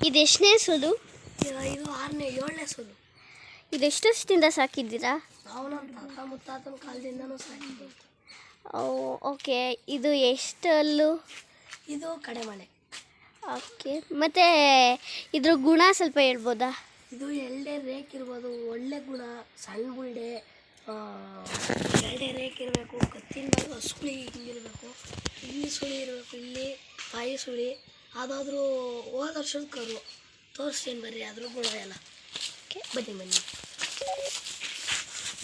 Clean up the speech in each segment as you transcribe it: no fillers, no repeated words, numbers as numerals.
ಇದು ಎಷ್ಟನೇ ಸೋಲು? ಇದು 6ನೇ 7ನೇ ಸೋಲು. ಇದೆಷ್ಟು ವರ್ಷದಿಂದ ಸಾಕಿದ್ದೀರಾ? ನಾವು ನಮ್ಮ ತಾತ ಮುತ್ತಾತನ ಕಾಲದಿಂದನೂ ಸಾಕಿದ್ದೀವಿ. ಓಕೆ. ಇದು ಎಷ್ಟು ಹಲ್ಲು? ಇದು ಕಡೆಮನೆ. ಓಕೆ. ಮತ್ತು ಇದ್ರ ಗುಣ ಸ್ವಲ್ಪ ಹೇಳ್ಬೋದಾ? ಇದು ಎರಡೇ ರೇಕ್ ಇರ್ಬೋದು, ಒಳ್ಳೆ ಗುಣ, ಸಣ್ಣ ಬುಲ್ಡೆ, ಎರಡೇ ರೇಕ್ ಇರಬೇಕು, ಕತ್ತಿನ ಭಾಗ ಸುಳಿ ಹಿಂಗಿರಬೇಕು, ಇಲ್ಲಿ ಸುಳಿ ಇರಬೇಕು, ಇಲ್ಲಿ ತಾಯಿ ಸುಳಿ. ಅದಾದರೂ ಹೋದ ವರ್ಷದ ಕರು ತೋರಿಸ್ತೀನಿ ಬರ್ರಿ, ಅದ್ರ ಗುಣ ಎಲ್ಲ. ಬನ್ನಿ.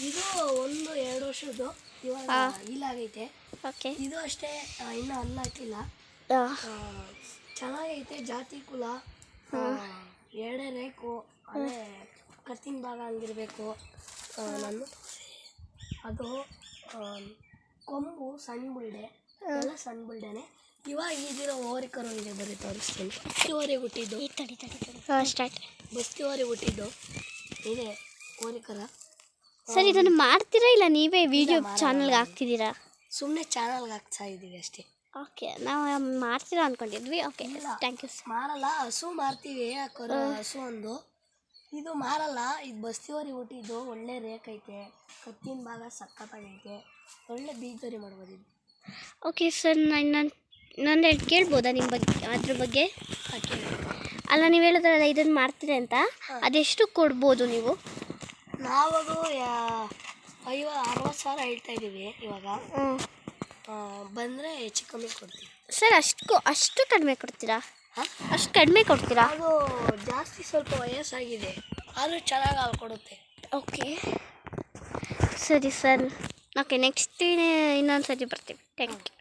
ಇದು 1-2 ವರ್ಷದ್ದು, ಇವಾಗ ಇಲ್ಲಾಗೈತೆ. ಓಕೆ. ಇದು ಅಷ್ಟೇ, ಇನ್ನೂ ಅಲ್ಲ ಹಾಕಿಲ್ಲ. ಚೆನ್ನಾಗೈತೆ, ಜಾತಿ ಕುಲ, ಎರಡೇ ರೇಕು, ಅದೇ ಕತ್ತಿನ ಭಾಗ ಹಂಗಿರಬೇಕು. ನಾನು ಅದು ಕೊಂಬು ಸಣ್ಣ ಬುಲ್ಡೆ, ಎಲ್ಲ ಸಣ್ಣ ಬುಲ್ಡೆನೆ. ಇವಾಗ ಈಗಿರೋ ಓರಿಕರು ಇದೆ, ಬರೀ ತೋರಿಸ್ತೀನಿ. ಬಸ್ತಿವರೆಗೆ ಹುಟ್ಟಿದ್ದು, ಸ್ಟಾರ್ಟ್. ಬಸ್ತಿವರೆಗೆ ಹುಟ್ಟಿದ್ದು ಇದೆ ಓರಿಕರ. ಸರ್, ಇದನ್ನು ಮಾಡ್ತೀರಾ ಇಲ್ಲ ನೀವೇ ವಿಡಿಯೋ ಚಾನಲ್ಗೆ ಹಾಕ್ತಿದ್ದೀರಾ? ಸುಮ್ಮನೆ ಚಾನಲ್ಗೆ ಹಾಕ್ತಾ ಇದ್ದೀವಿ ಅಷ್ಟೇ. ಓಕೆ, ನಾವು ಮಾಡ್ತೀರಾ ಅಂದ್ಕೊಂಡಿದ್ವಿ. Okay, thank you. ಮಾರಲ್ಲ, ಹಸು ಮಾರ್ತೀವಿ, ಹಸು ಒಂದು. ಇದು ಮಾರಲ್ಲ, ಇದು ಬಸ್ತಿವರೆಗೆ ಹುಟ್ಟಿದ್ದು, ಒಳ್ಳೆ ರೇಕ್ ಐತೆ, ಕತ್ತಿನ ಭಾಗ ಸಕ್ಕತ್ತಾಗೈತೆ, ಒಳ್ಳೆ ಬೀಜದರಿ ಮಾಡ್ಬೋದು ಇದು. ಓಕೆ ಸರ್, ನಾನು ಕೇಳ್ಬೋದಾ ನಿಮ್ಮ ಬಗ್ಗೆ, ಅದ್ರ ಬಗ್ಗೆ? ಅಲ್ಲ, ನೀವು ಹೇಳಿದ್ರಲ್ಲ ಇದನ್ನು ಮಾಡ್ತೀರಿ ಅಂತ, ಅದೆಷ್ಟು ಕೊಡ್ಬೋದು ನೀವು? ನಾವದು 60,000 ಹೇಳ್ತಾ ಇದ್ದೀವಿ ಇವಾಗ. ಬಂದರೆ ಹೆಚ್ಚು ಕಮ್ಮಿ ಕೊಡ್ತೀವಿ. ಸರ್, ಅಷ್ಟು ಕಡಿಮೆ ಕೊಡ್ತೀರಾ? ಅಷ್ಟು ಕಡಿಮೆ ಕೊಡ್ತೀರಾ? ಅದು ಜಾಸ್ತಿ ಸ್ವಲ್ಪ ವಯಸ್ಸಾಗಿದೆ, ಆದರೂ ಚೆನ್ನಾಗಿ ಹಾಲು ಕೊಡುತ್ತೆ. ಓಕೆ, ಸರಿ ಸರ್. ಓಕೆ, ನೆಕ್ಸ್ಟ್ ಇನ್ನೊಂದು ಸರಿ ಬರ್ತೀವಿ. Thank you.